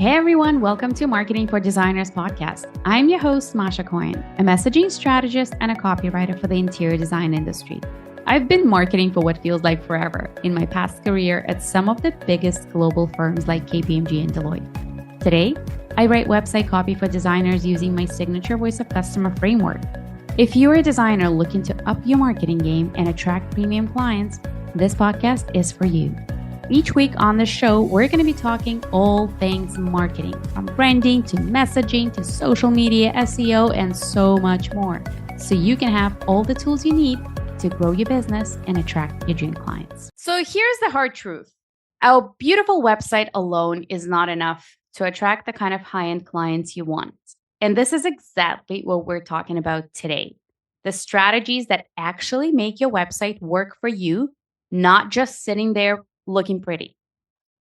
Hey everyone, welcome to Marketing for Designers podcast. I'm your host, Masha Coyne, a messaging strategist and a copywriter for the interior design industry. I've been marketing for what feels like forever in my past career at some of the biggest global firms like KPMG and Deloitte. Today, I write website copy for designers using my signature voice of customer framework. If you're a designer looking to up your marketing game and attract premium clients, this podcast is for you. Each week on the show, we're going to be talking all things marketing, from branding to messaging to social media, SEO, and so much more. So you can have all the tools you need to grow your business and attract your dream clients. So here's the hard truth. Our beautiful website alone is not enough to attract the kind of high-end clients you want. And this is exactly what we're talking about today. The strategies that actually make your website work for you, not just sitting there looking pretty.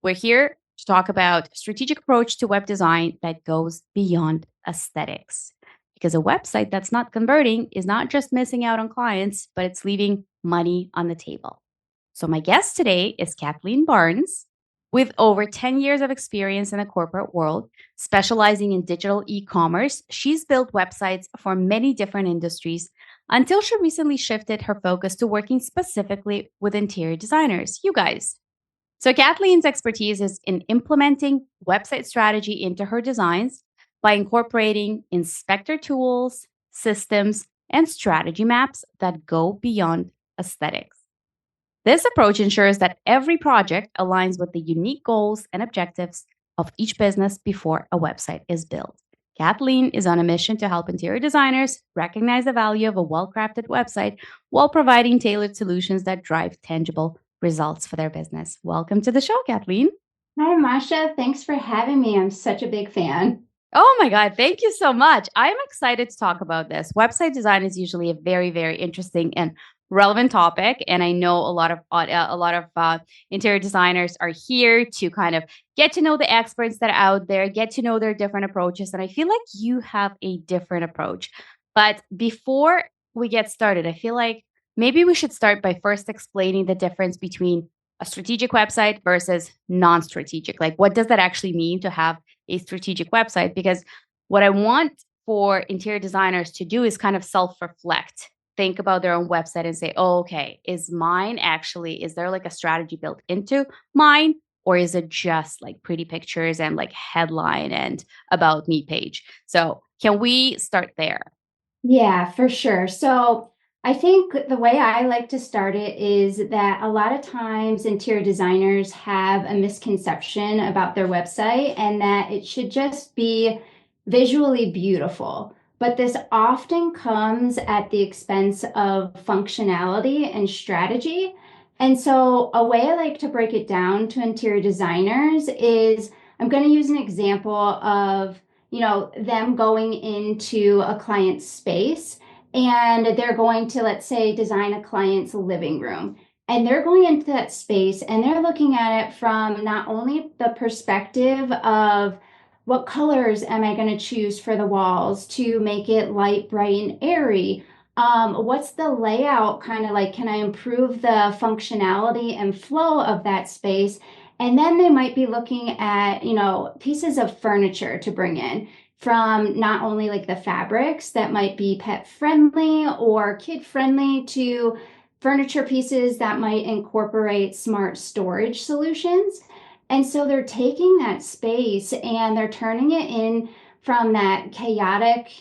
We're here to talk about a strategic approach to web design that goes beyond aesthetics. Because a website that's not converting is not just missing out on clients, but it's leaving money on the table. So my guest today is Cathleen Barnes. With over 10 years of experience in the corporate world, specializing in digital e-commerce, she's built websites for many different industries until she recently shifted her focus to working specifically with interior designers, you guys. So Kathleen's expertise is in implementing website strategy into her designs by incorporating inspector tools, systems, and strategy maps that go beyond aesthetics. This approach ensures that every project aligns with the unique goals and objectives of each business before a website is built. Cathleen is on a mission to help interior designers recognize the value of a well-crafted website while providing tailored solutions that drive tangible results for their business. Welcome to the show, Cathleen. Hi, Masha. Thanks for having me. I'm such a big fan. Oh my God, thank you so much. I'm excited to talk about this. Website design is usually a very, very interesting and relevant topic, and I know a lot of interior designers are here to kind of get to know the experts that are out there, get to know their different approaches, and I feel like you have a different approach. But before we get started, I feel like maybe we should start by first explaining the difference between a strategic website versus non-strategic. Like, what does that actually mean to have a strategic website? Because what I want for interior designers to do is kind of self-reflect, think about their own website and say, oh, okay, is there like a strategy built into mine? Or is it just like pretty pictures and like headline and about me page? So can we start there? Yeah, for sure. So I think the way I like to start it is that a lot of times interior designers have a misconception about their website and that it should just be visually beautiful. But this often comes at the expense of functionality and strategy. And so a way I like to break it down to interior designers is I'm going to use an example of, them going into a client's space and they're going to, let's say, design a client's living room. And they're going into that space and they're looking at it from not only the perspective of what colors am I going to choose for the walls to make it light, bright, and airy? What's the layout kind of like? Can I improve the functionality and flow of that space? And then they might be looking at, pieces of furniture to bring in from not only like the fabrics that might be pet friendly or kid friendly to furniture pieces that might incorporate smart storage solutions. And so they're taking that space and they're turning it in from that chaotic,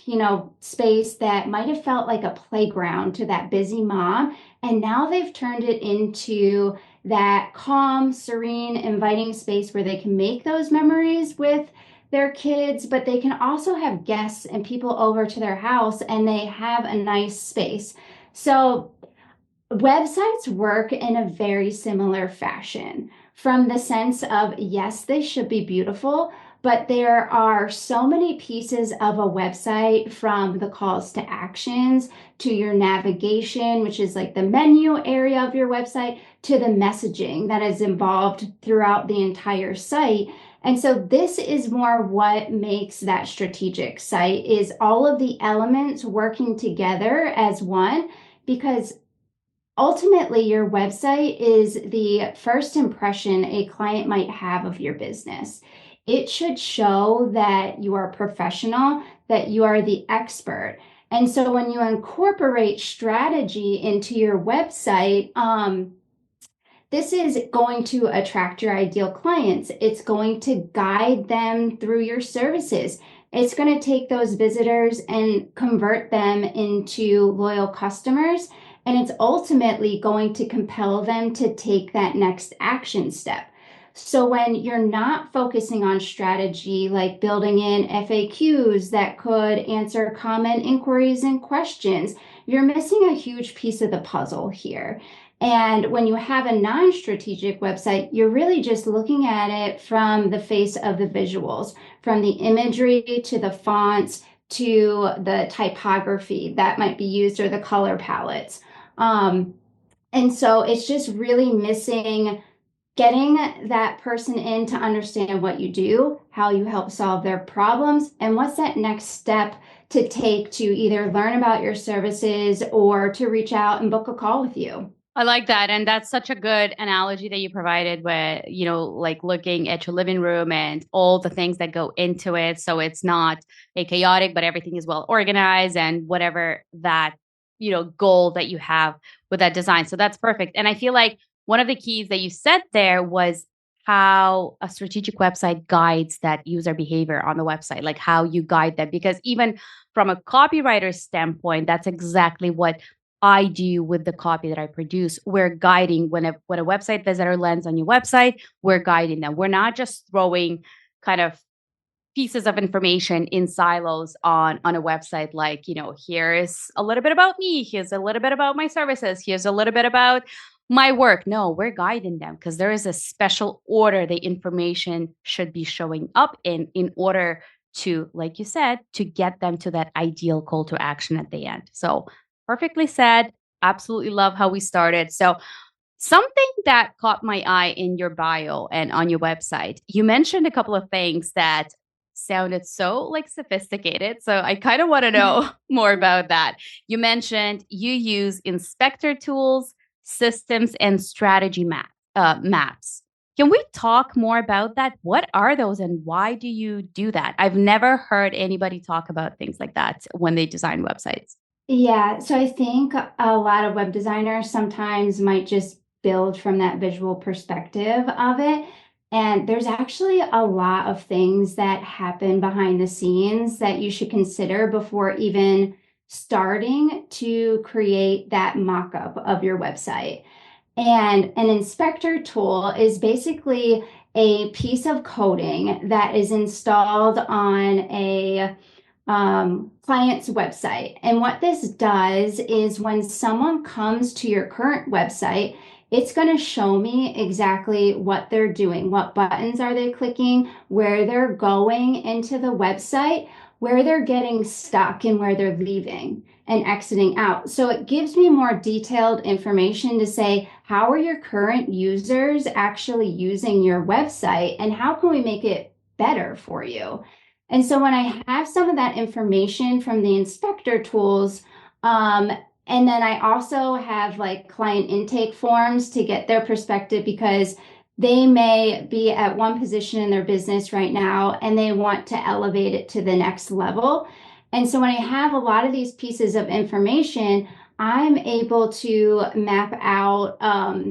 space that might have felt like a playground to that busy mom. And now they've turned it into that calm, serene, inviting space where they can make those memories with their kids, but they can also have guests and people over to their house and they have a nice space. So websites work in a very similar fashion from the sense of, yes, they should be beautiful, but there are so many pieces of a website, from the calls to actions to your navigation, which is like the menu area of your website, to the messaging that is involved throughout the entire site. And so this is more what makes that strategic site, is all of the elements working together as one, because ultimately, your website is the first impression a client might have of your business. It should show that you are professional, that you are the expert. And so when you incorporate strategy into your website, this is going to attract your ideal clients. It's going to guide them through your services. It's going to take those visitors and convert them into loyal customers. And it's ultimately going to compel them to take that next action step. So when you're not focusing on strategy, like building in FAQs that could answer common inquiries and questions, you're missing a huge piece of the puzzle here. And when you have a non-strategic website, you're really just looking at it from the face of the visuals, from the imagery to the fonts to the typography that might be used or the color palettes. And so it's just really missing getting that person in to understand what you do, how you help solve their problems, and what's that next step to take to either learn about your services or to reach out and book a call with you. I like that. And that's such a good analogy that you provided with, like looking at your living room and all the things that go into it. So it's not a chaotic, but everything is well organized and whatever that, goal that you have with that design. So that's perfect. And I feel like one of the keys that you said there was how a strategic website guides that user behavior on the website, like how you guide them. Because even from a copywriter standpoint, that's exactly what I do with the copy that I produce. We're guiding when a website visitor lands on your website, we're guiding them. We're not just throwing kind of pieces of information in silos on a website like, here's a little bit about me, here's a little bit about my services, here's a little bit about my work. No, we're guiding them because there is a special order the information should be showing up in order to, like you said, to get them to that ideal call to action at the end. So perfectly said. Absolutely love how we started. So something that caught my eye in your bio and on your website, you mentioned a couple of things that sounded so like sophisticated. So I kind of want to know more about that. You mentioned you use inspector tools, systems, and strategy maps. Can we talk more about that? What are those and why do you do that? I've never heard anybody talk about things like that when they design websites. Yeah, so I think a lot of web designers sometimes might just build from that visual perspective of it. And there's actually a lot of things that happen behind the scenes that you should consider before even starting to create that mock-up of your website. And an inspector tool is basically a piece of coding that is installed on a client's website. And what this does is when someone comes to your current website, it's going to show me exactly what they're doing, what buttons are they clicking, where they're going into the website, where they're getting stuck, and where they're leaving and exiting out. So it gives me more detailed information to say, how are your current users actually using your website, and how can we make it better for you? And so when I have some of that information from the inspector tools, and then I also have like client intake forms to get their perspective because they may be at one position in their business right now and they want to elevate it to the next level. And so when I have a lot of these pieces of information, I'm able to map out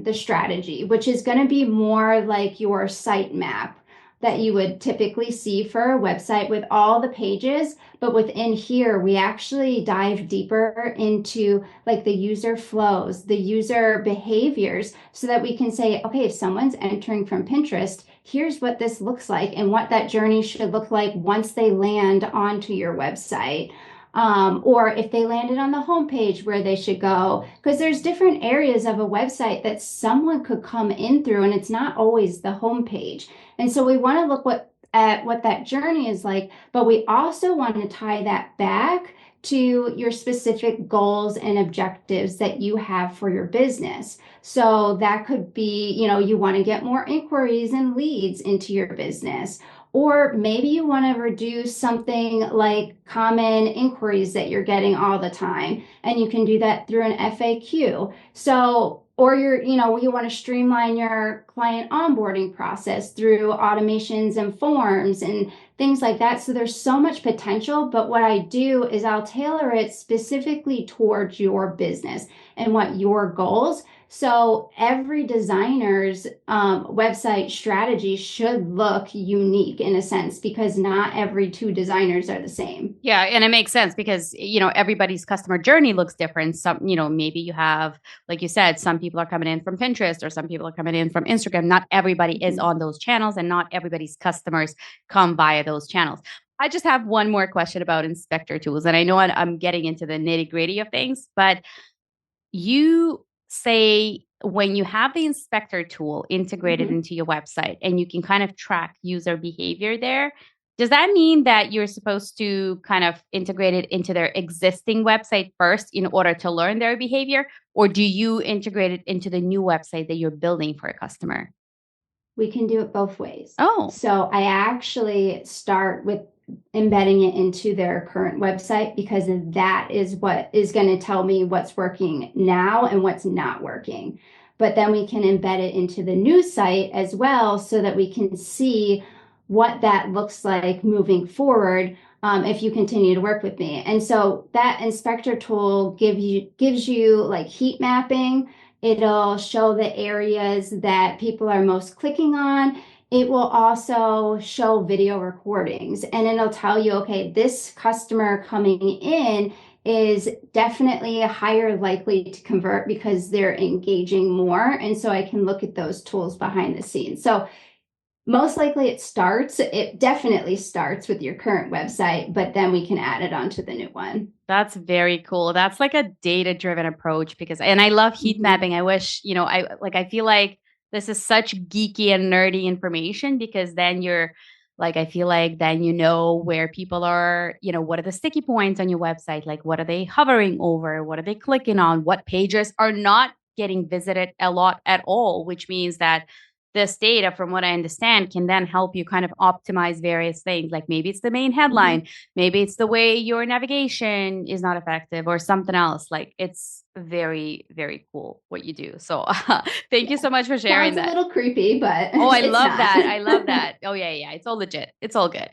the strategy, which is going to be more like your site map that you would typically see for a website with all the pages. But within here, we actually dive deeper into like the user flows, the user behaviors, so that we can say, okay, if someone's entering from Pinterest, here's what this looks like and what that journey should look like once they land onto your website. Or if they landed on the homepage, where they should go, because there's different areas of a website that someone could come in through, and it's not always the homepage. And so we want to look at what that journey is like, but we also want to tie that back to your specific goals and objectives that you have for your business. So that could be, you want to get more inquiries and leads into your business. Or maybe you want to reduce something like common inquiries that you're getting all the time, and you can do that through an FAQ. So, or you want to streamline your client onboarding process through automations and forms and things like that. So there's so much potential, but what I do is I'll tailor it specifically towards your business and what your goals. So every designer's website strategy should look unique in a sense, because not every two designers are the same. Yeah, and it makes sense because, everybody's customer journey looks different. Some, maybe you have, like you said, some people are coming in from Pinterest or some people are coming in from Instagram. Not everybody is on those channels, and not everybody's customers come via those channels. I just have one more question about inspector tools. And I know I'm getting into the nitty-gritty of things, but you say when you have the inspector tool integrated into your website and you can kind of track user behavior there, does that mean that you're supposed to kind of integrate it into their existing website first in order to learn their behavior? Or do you integrate it into the new website that you're building for a customer? We can do it both ways. Oh, So I actually start with embedding it into their current website, because that is what is going to tell me what's working now and what's not working. But then we can embed it into the new site as well, so that we can see what that looks like moving forward, if you continue to work with me. And so that inspector tool gives you like heat mapping. It'll show the areas that people are most clicking on. It will also show video recordings, and it'll tell you, okay, this customer coming in is definitely definitely likely to convert because they're engaging more. And so I can look at those tools behind the scenes. So most likely it definitely starts with your current website, but then we can add it onto the new one. that's very cool. That's like a data-driven approach and I love heat mapping. I wish, I feel like this is such geeky and nerdy information, because then I feel like then where people are, what are the sticky points on your website? Like, what are they hovering over? What are they clicking on? What pages are not getting visited a lot at all? Which means that this data, from what I understand, can then help you kind of optimize various things. Like maybe it's the main headline, maybe it's the way your navigation is not effective or something else. Like, it's very, very cool what you do. So thank you so much for sharing that. Sounds a little creepy, but oh, I it's love not. that. I love that. Oh yeah, yeah. It's all legit. It's all good.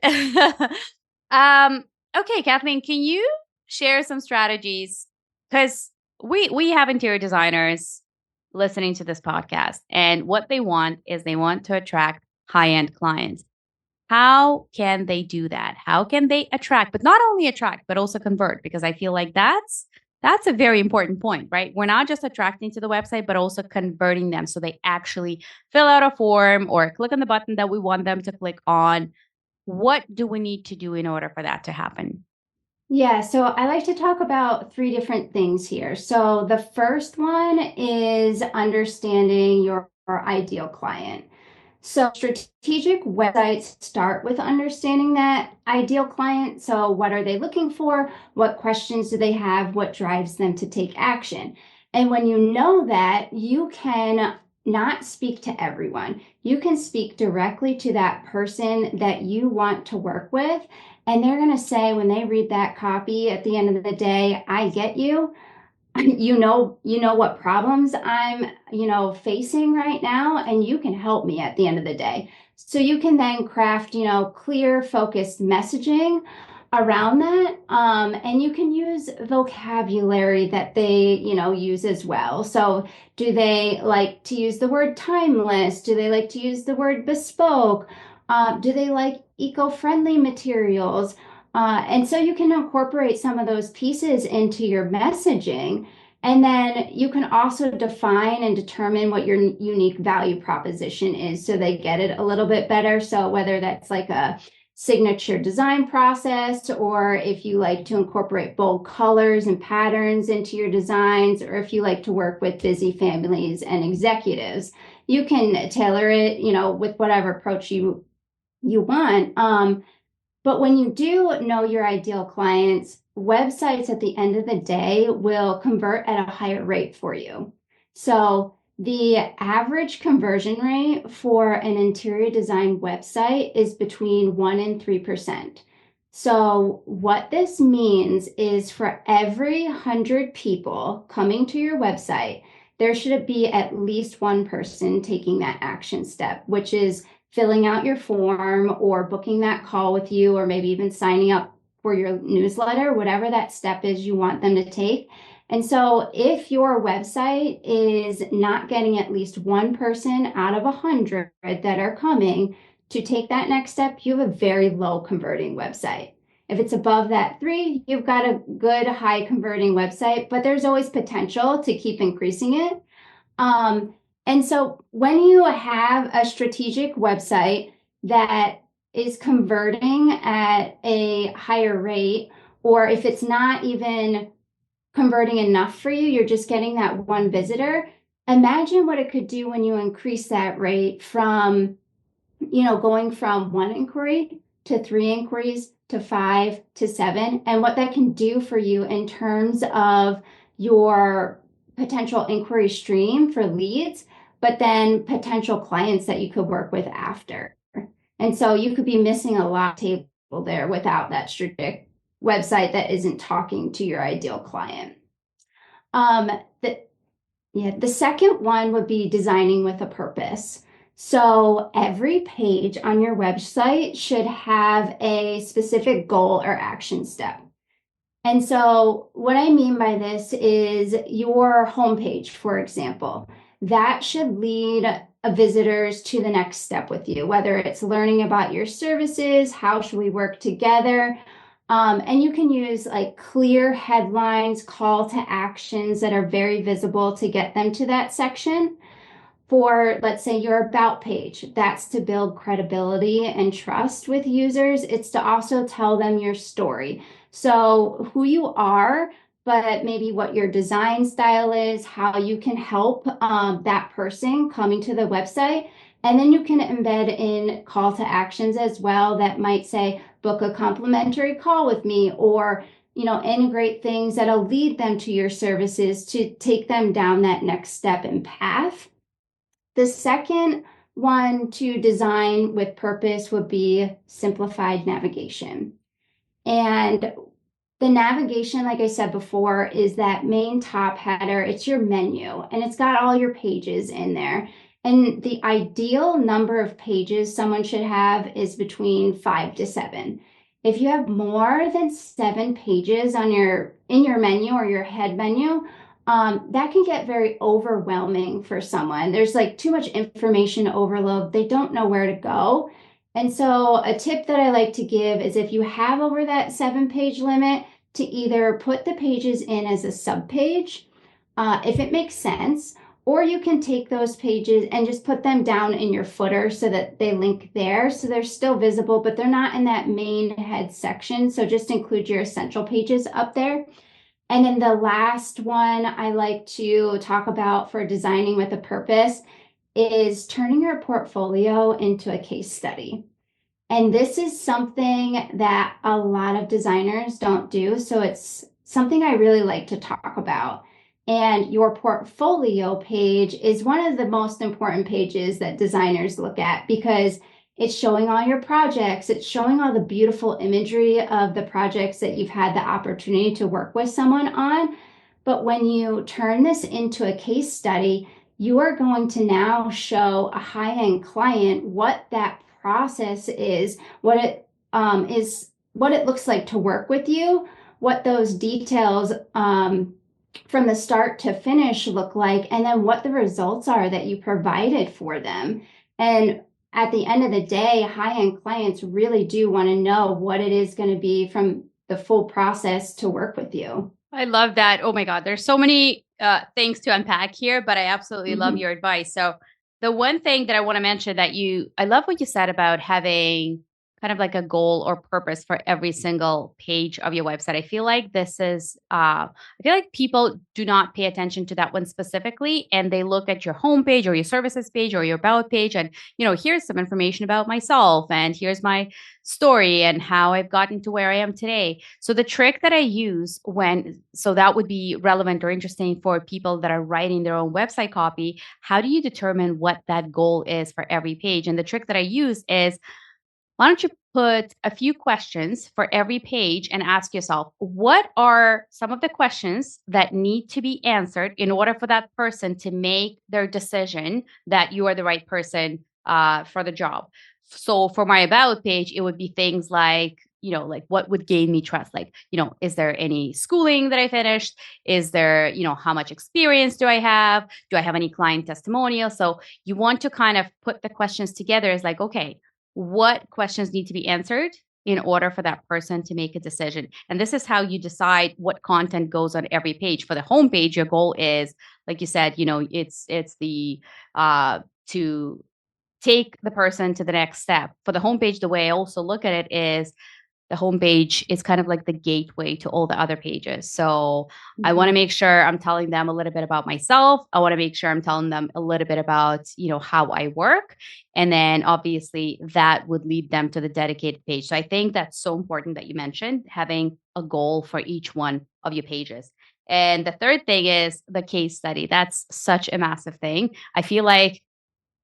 Okay, Kathleen, can you share some strategies? Because we have interior designers listening to this podcast, and what they want is they want to attract high-end clients. How can they do that? How can they attract, but not only attract, but also convert? Because I feel like that's a very important point, right? We're not just attracting to the website, but also converting them so they actually fill out a form or click on the button that we want them to click on. What do we need to do in order for that to happen? Yeah, so I like to talk about three different things here. So the first one is understanding your ideal client. So strategic websites start with understanding that ideal client. So what are they looking for? What questions do they have? What drives them to take action? And when you know that, you can not speak to everyone. You can speak directly to that person that you want to work with. And they're going to say, when they read that copy at the end of the day, I get you. You know what problems I'm, facing right now, and you can help me at the end of the day. So you can then craft, clear, focused messaging around that. And you can use vocabulary that they, use as well. So do they like to use the word timeless? Do they like to use the word bespoke? Do they like eco-friendly materials? And so you can incorporate some of those pieces into your messaging. And then you can also define and determine what your unique value proposition is, so they get it a little bit better. So whether that's like a signature design process, or if you like to incorporate bold colors and patterns into your designs, or if you like to work with busy families and executives, you can tailor it, with whatever approach you want. But when you do know your ideal clients, websites at the end of the day will convert at a higher rate for you. So the average conversion rate for an interior design website is between 1% and 3%. So what this means is for every 100 people coming to your website, there should be at least one person taking that action step, which is filling out your form or booking that call with you, or maybe even signing up for your newsletter, whatever that step is you want them to take. And so if your website is not getting at least one person out of 100 that are coming to take that next step, you have a very low converting website. If it's above that 3, you've got a good high converting website, but there's always potential to keep increasing it. And so when you have a strategic website that is converting at a higher rate, or if it's not even converting enough for you, you're just getting that one visitor, imagine what it could do when you increase that rate from, going from 1 inquiry to 3 inquiries to 5 to 7, and what that can do for you in terms of your potential inquiry stream for leads, but then potential clients that you could work with after. And so you could be missing a lot of table there without that strategic website that isn't talking to your ideal client. The second one would be designing with a purpose. So every page on your website should have a specific goal or action step. And so what I mean by this is your homepage, for example, that should lead visitors to the next step with you, whether it's learning about your services, how should we work together. And you can use like clear headlines, call to actions that are very visible to get them to that section. For, let's say, your about page, that's to build credibility and trust with users. It's to also tell them your story. So who you are, but maybe what your design style is, how you can help that person coming to the website. And then you can embed in call to actions as well that might say, book a complimentary call with me, or integrate things that'll lead them to your services to take them down that next step and path. The second one to design with purpose would be simplified navigation. And the navigation, like I said before, is that main top header. It's your menu, and it's got all your pages in there. And the ideal number of pages someone should have is between 5 to 7. If you have more than 7 pages in your menu or your head menu, that can get very overwhelming for someone. There's like too much information overload. They don't know where to go. And so a tip that I like to give is if you have over that 7-page limit, to either put the pages in as a subpage, if it makes sense, or you can take those pages and just put them down in your footer so that they link there. So they're still visible, but they're not in that main head section. So just include your essential pages up there. And then the last one I like to talk about for designing with a purpose is turning your portfolio into a case study. And this is something that a lot of designers don't do. So it's something I really like to talk about. And your portfolio page is one of the most important pages that designers look at, because it's showing all your projects. It's showing all the beautiful imagery of the projects that you've had the opportunity to work with someone on. But when you turn this into a case study, you are going to now show a high-end client what that process is, what it looks like to work with you, what those details from the start to finish look like, and then what the results are that you provided for them. And at the end of the day, high-end clients really do want to know what it is going to be from the full process to work with you. I love that. Oh my God, there's so many things to unpack here, but I absolutely love your advice. So the one thing that I want to mention I love what you said about having kind of like a goal or purpose for every single page of your website? I feel like I feel like people do not pay attention to that one specifically, and they look at your homepage or your services page or your about page, and here's some information about myself, and here's my story and how I've gotten to where I am today. So the trick that I use so that would be relevant or interesting for people that are writing their own website copy. How do you determine what that goal is for every page? And the trick that I use is, why don't you put a few questions for every page and ask yourself, what are some of the questions that need to be answered in order for that person to make their decision that you are the right person for the job? So for my about page, it would be things like, like what would gain me trust? Like, is there any schooling that I finished? Is there, how much experience do I have? Do I have any client testimonials? So you want to kind of put the questions together as like, okay, what questions need to be answered in order for that person to make a decision. And this is how you decide what content goes on every page. For the homepage, your goal is, like you said, it's the to take the person to the next step. For the homepage, the way I also look at it is, the homepage is kind of like the gateway to all the other pages. So I want to make sure I'm telling them a little bit about myself. I want to make sure I'm telling them a little bit about, how I work. And then obviously that would lead them to the dedicated page. So I think that's so important that you mentioned having a goal for each one of your pages. And the third thing is the case study. That's such a massive thing. I feel like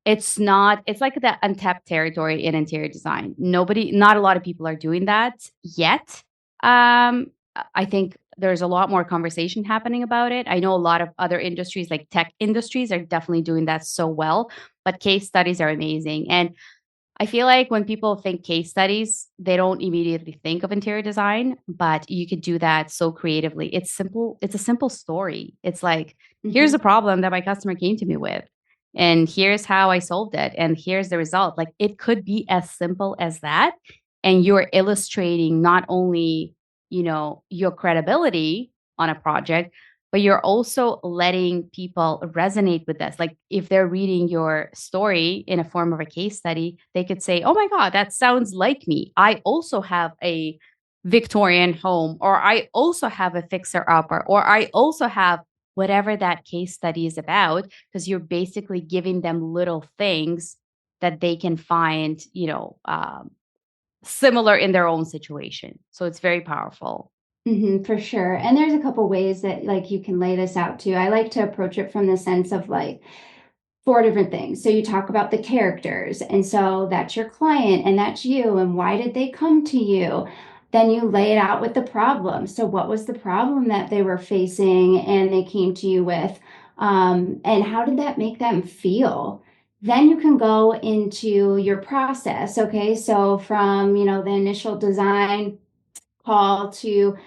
it's like the untapped territory in interior design. Not a lot of people are doing that yet. I think there's a lot more conversation happening about it. I know a lot of other industries, like tech industries, are definitely doing that so well, but case studies are amazing. And I feel like when people think case studies, they don't immediately think of interior design, but you could do that so creatively. It's simple. It's a simple story. It's like, here's a problem that my customer came to me with, and here's how I solved it, and here's the result. Like, it could be as simple as that. And you're illustrating not only, your credibility on a project, but you're also letting people resonate with this. Like, if they're reading your story in a form of a case study, they could say, oh my God, that sounds like me. I also have a Victorian home, or I also have a fixer upper, or I also have whatever that case study is about, because you're basically giving them little things that they can find, similar in their own situation. So it's very powerful. For sure. And there's a couple ways that like you can lay this out too. I like to approach it from the sense of like four different things. So you talk about the characters, and so that's your client and that's you, and why did they come to you? Then you lay it out with the problem. So what was the problem that they were facing and they came to you with? And how did that make them feel? Then you can go into your process. Okay. So from, the initial design call to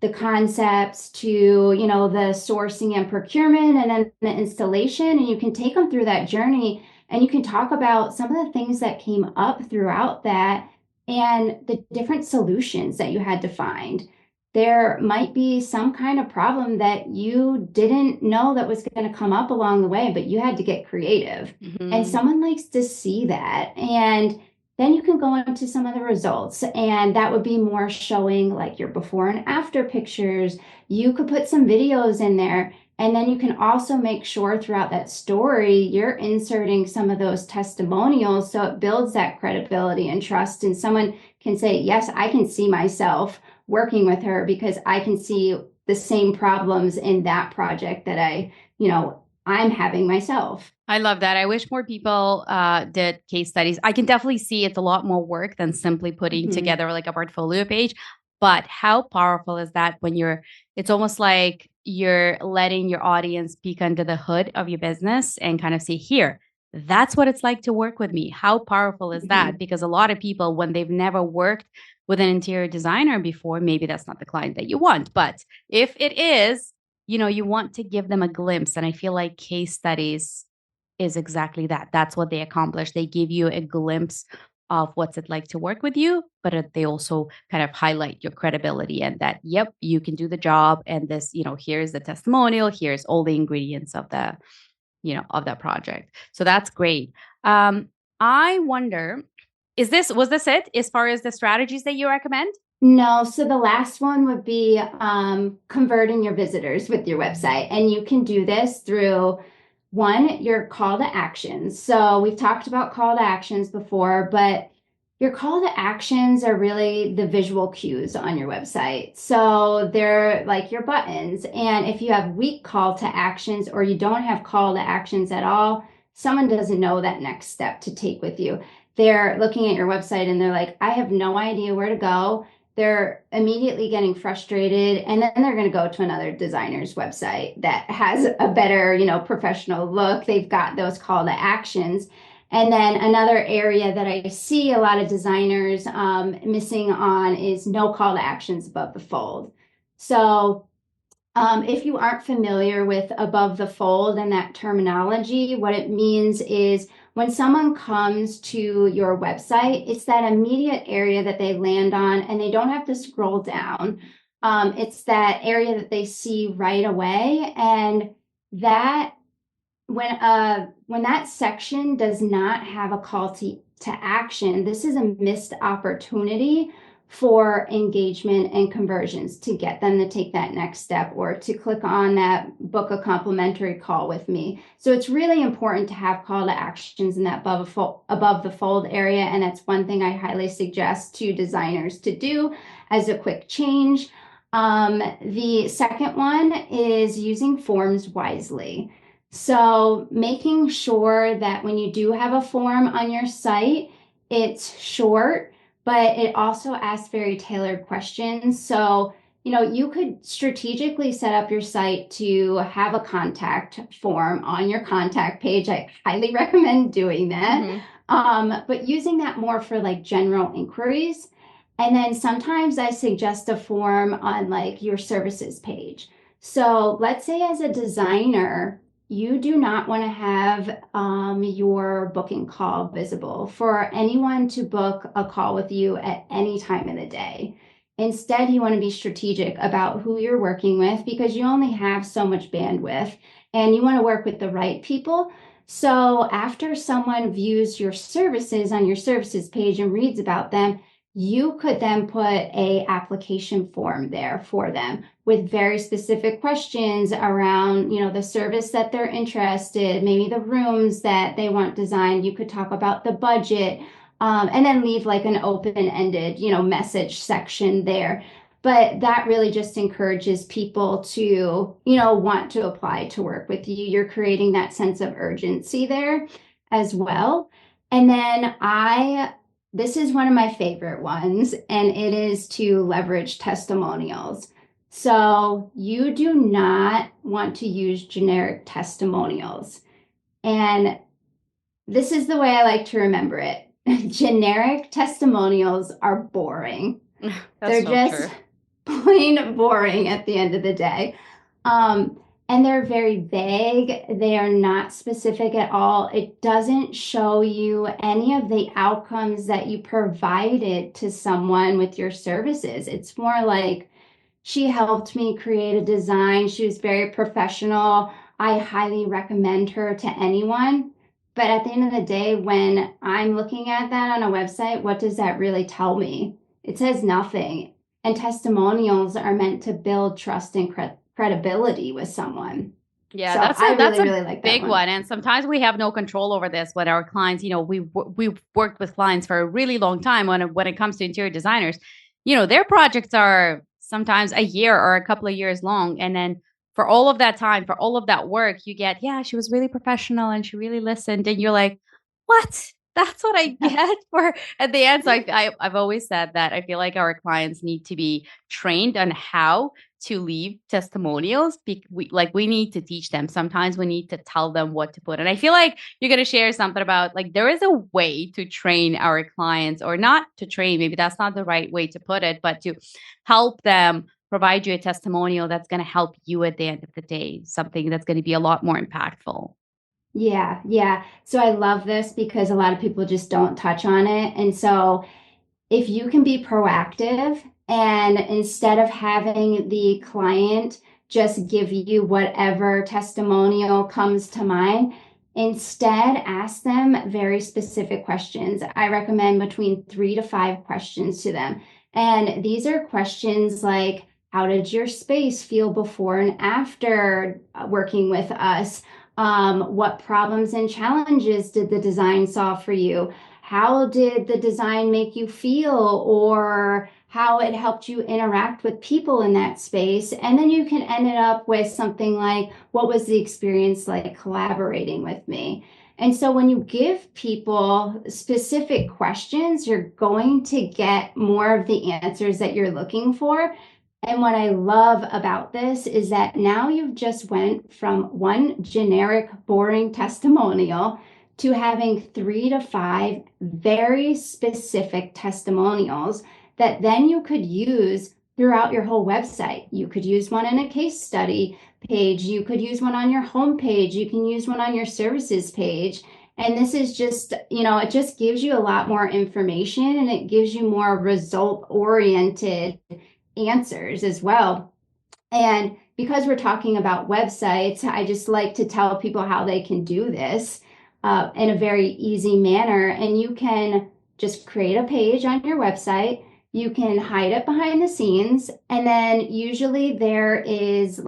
the concepts to the sourcing and procurement and then the installation, and you can take them through that journey, and you can talk about some of the things that came up throughout that and the different solutions that you had to find. There might be some kind of problem that you didn't know that was going to come up along the way, but you had to get creative. And someone likes to see that. And then you can go into some of the results, and that would be more showing like your before and after pictures. You could put some videos in there, and then you can also make sure throughout that story you're inserting some of those testimonials, so it builds that credibility and trust, and someone can say, yes, I can see myself working with her because I can see the same problems in that project that I'm having myself. I love that. I wish more people did case studies. I can definitely see it's a lot more work than simply putting together like a portfolio page. But how powerful is that when it's almost like you're letting your audience peek under the hood of your business and kind of say, here, that's what it's like to work with me. How powerful is that? Because a lot of people, when they've never worked with an interior designer before, maybe that's not the client that you want. But if it is, you want to give them a glimpse. And I feel like case studies is exactly that. That's what they accomplish. They give you a glimpse of what's it like to work with you, but they also kind of highlight your credibility and that, yep, you can do the job. And this, here's the testimonial, here's all the ingredients of of that project. So that's great. I wonder, Was this it as far as the strategies that you recommend? No, so the last one would be converting your visitors with your website. And you can do this through one, your call to actions. So we've talked about call to actions before, but your call to actions are really the visual cues on your website. So they're like your buttons. And if you have weak call to actions or you don't have call to actions at all, someone doesn't know that next step to take with you. They're looking at your website and they're like, I have no idea where to go. They're immediately getting frustrated, and then they're going to go to another designer's website that has a better, professional look. They've got those call to actions. And then another area that I see a lot of designers missing on is no call to actions above the fold. So if you aren't familiar with above the fold and that terminology, what it means is when someone comes to your website, it's that immediate area that they land on and they don't have to scroll down. It's that area that they see right away. And that when that section does not have a call to action, this is a missed opportunity for engagement and conversions to get them to take that next step or to click on that book a complimentary call with me. So it's really important to have call to actions in that above the fold area. And that's one thing I highly suggest to designers to do as a quick change. The second one is using forms wisely. So making sure that when you do have a form on your site, it's short, but it also asks very tailored questions. So, you could strategically set up your site to have a contact form on your contact page. I highly recommend doing that. But using that more for like general inquiries. And then sometimes I suggest a form on like your services page. So let's say as a designer, you do not want to have your booking call visible for anyone to book a call with you at any time of the day. Instead, you want to be strategic about who you're working with because you only have so much bandwidth and you want to work with the right people. So after someone views your services on your services page and reads about them, you could then put a application form there for them with very specific questions around, the service that they're interested, maybe the rooms that they want designed. You could talk about the budget, and then leave like an open-ended, message section there. But that really just encourages people to, want to apply to work with you. You're creating that sense of urgency there as well. And then this is one of my favorite ones, and it is to leverage testimonials. So you do not want to use generic testimonials. And this is the way I like to remember it. Generic testimonials are boring. They're so just true. Plain boring at the end of the day. And they're very vague. They are not specific at all. It doesn't show you any of the outcomes that you provided to someone with your services. It's more like, she helped me create a design. She was very professional. I highly recommend her to anyone. But at the end of the day, when I'm looking at that on a website, what does that really tell me? It says nothing. And testimonials are meant to build trust and credibility with someone. Yeah, so that's I that's really, a really like that big one. And sometimes we have no control over this with our clients. We've worked with clients for a really long time when it comes to interior designers. Their projects are sometimes a year or a couple of years long, and then for all of that time, for all of that work, you get, yeah, she was really professional and she really listened, and you're like, what? That's what I get for at the end. So I've always said that I feel like our clients need to be trained on how to leave testimonials. We need to teach them. Sometimes we need to tell them what to put. And I feel like you're going to share something about like there is a way to train our clients, or not to train, maybe that's not the right way to put it, but to help them provide you a testimonial that's going to help you at the end of the day, something that's going to be a lot more impactful. Yeah. So I love this because a lot of people just don't touch on it. And so if you can be proactive and instead of having the client just give you whatever testimonial comes to mind, Instead, ask them very specific questions. I recommend between 3 to 5 questions to them. And these are questions like, how did your space feel before and after working with us? What problems and challenges did the design solve for you? How did the design make you feel, or how it helped you interact with people in that space? And then you can end it up with something like, what was the experience like collaborating with me? And so when you give people specific questions, you're going to get more of the answers that you're looking for. And what I love about this is that now you've just went from one generic, boring testimonial to having 3 to 5 very specific testimonials that then you could use throughout your whole website. You could use one in a case study page. You could use one on your home page. You can use one on your services page. And this is just, it just gives you a lot more information, and it gives you more result-oriented answers as well. And because we're talking about websites, I just like to tell people how they can do this in a very easy manner. And you can just create a page on your website. You can hide it behind the scenes. And then usually there is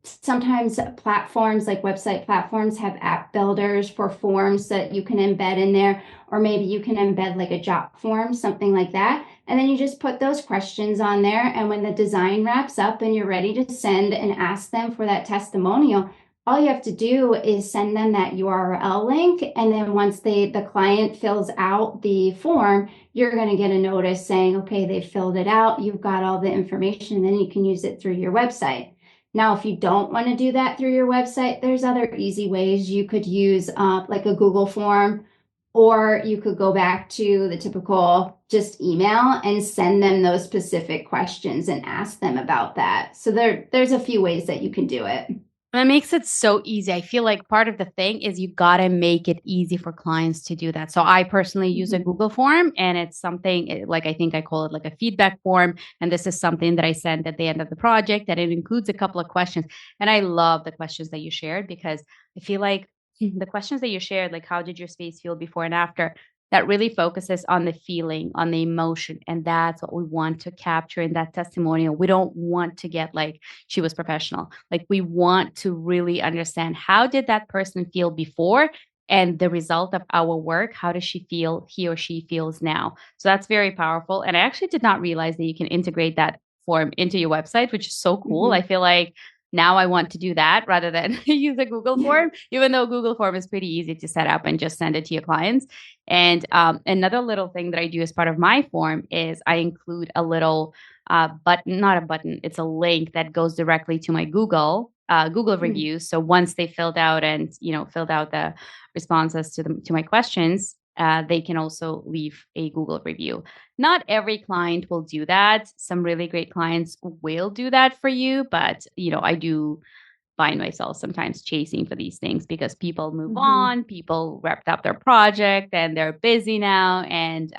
sometimes platforms like website platforms have app builders for forms that you can embed in there, or maybe you can embed like a job form, something like that. And then you just put those questions on there. And when the design wraps up and you're ready to send and ask them for that testimonial, all you have to do is send them that URL link. And then once the client fills out the form, you're going to get a notice saying, okay, they filled it out. You've got all the information, and then you can use it through your website. Now, if you don't want to do that through your website, there's other easy ways. You could use like a Google form, or you could go back to the typical just email and send them those specific questions and ask them about that. So there's a few ways that you can do it. That makes it so easy. I feel like part of the thing is you got to make it easy for clients to do that. So I personally use a Google form, and it's something like, I think I call it like a feedback form. And this is something that I send at the end of the project, and it includes a couple of questions. And I love the questions that you shared, because I feel like the questions that you shared, like how did your space feel before and after, that really focuses on the feeling, on the emotion. And that's what we want to capture in that testimonial. We don't want to get like, she was professional. Like, we want to really understand, how did that person feel before, and the result of our work, how does she feel, he or she feels now? So that's very powerful. And I actually did not realize that you can integrate that form into your website, which is so cool. I feel like now I want to do that rather than use a Google form, even though Google form is pretty easy to set up and just send it to your clients. And another little thing that I do as part of my form is I include a little button, not a button, it's a link that goes directly to my Google reviews. So once they filled out the responses to my questions, they can also leave a Google review. Not every client will do that. Some really great clients will do that for you, but I do find myself sometimes chasing for these things because people move on, people wrapped up their project and they're busy now. And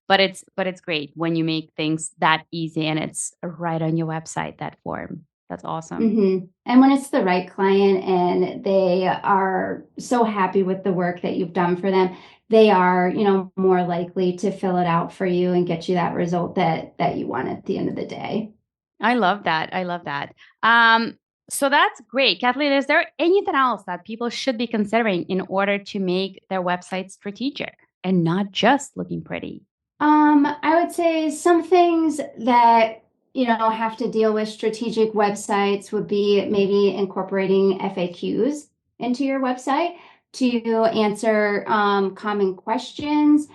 but it's great when you make things that easy and it's right on your website, that form. That's awesome. And when it's the right client and they are so happy with the work that you've done for them, they are, more likely to fill it out for you and get you that result that you want at the end of the day. I love that. I love that. So that's great. Kathleen, is there anything else that people should be considering in order to make their website strategic and not just looking pretty? I would say some things that have to deal with strategic websites would be maybe incorporating FAQs into your website to answer common questions,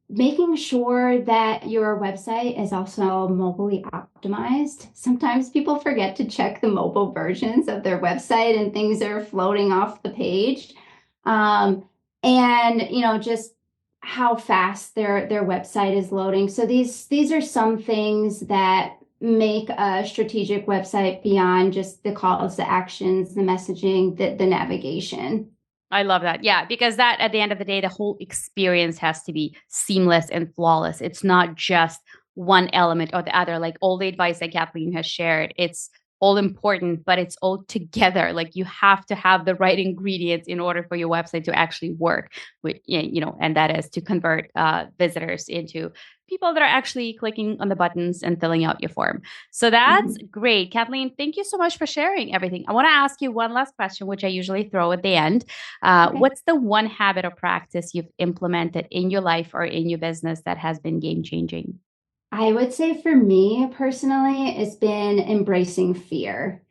making sure that your website is also mobilely optimized. Sometimes people forget to check the mobile versions of their website and things are floating off the page. And just how fast their website is loading. So these are some things that make a strategic website beyond just the calls, the actions, the messaging, the navigation. I love that. Yeah, because that at the end of the day, the whole experience has to be seamless and flawless. It's not just one element or the other. Like all the advice that Kathleen has shared, it's all important, but it's all together. Like you have to have the right ingredients in order for your website to actually work, and that is to convert visitors into people that are actually clicking on the buttons and filling out your form. So that's great. Kathleen, thank you so much for sharing everything. I want to ask you one last question, which I usually throw at the end. Okay. What's the one habit or practice you've implemented in your life or in your business that has been game changing? I would say for me personally, it's been embracing fear.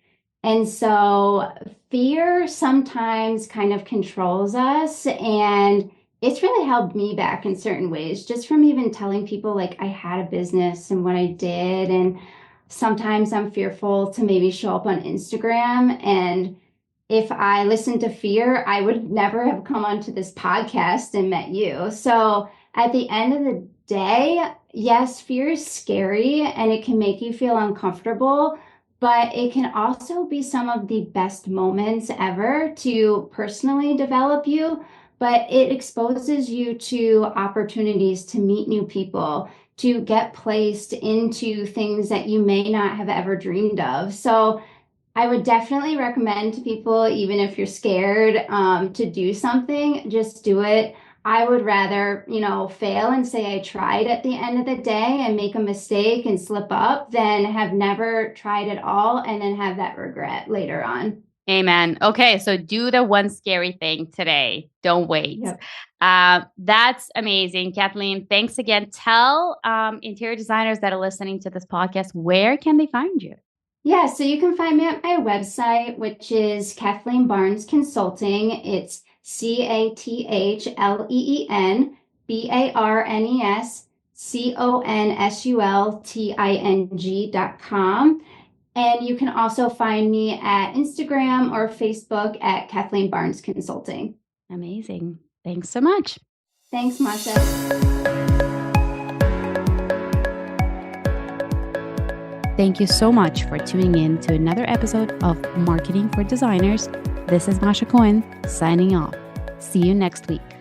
And so fear sometimes kind of controls us, and it's really held me back in certain ways, just from even telling people like I had a business and what I did. And sometimes I'm fearful to maybe show up on Instagram. And if I listened to fear, I would never have come onto this podcast and met you. So at the end of the day, yes, fear is scary and it can make you feel uncomfortable, but it can also be some of the best moments ever to personally develop you. But it exposes you to opportunities to meet new people, to get placed into things that you may not have ever dreamed of. So I would definitely recommend to people, even if you're scared to do something, just do it. I would rather, fail and say I tried at the end of the day and make a mistake and slip up than have never tried at all and then have that regret later on. Amen. Okay, so do the one scary thing today. Don't wait. Yep. That's amazing. Kathleen, thanks again. Tell interior designers that are listening to this podcast, where can they find you? Yeah, so you can find me at my website, which is Cathleen Barnes Consulting. It's CathleneBarnesConsulting.com. And you can also find me at Instagram or Facebook at Cathleen Barnes Consulting. Amazing. Thanks so much. Thanks, Masha. Thank you so much for tuning in to another episode of Marketing for Designers. This is Masha Cohen signing off. See you next week.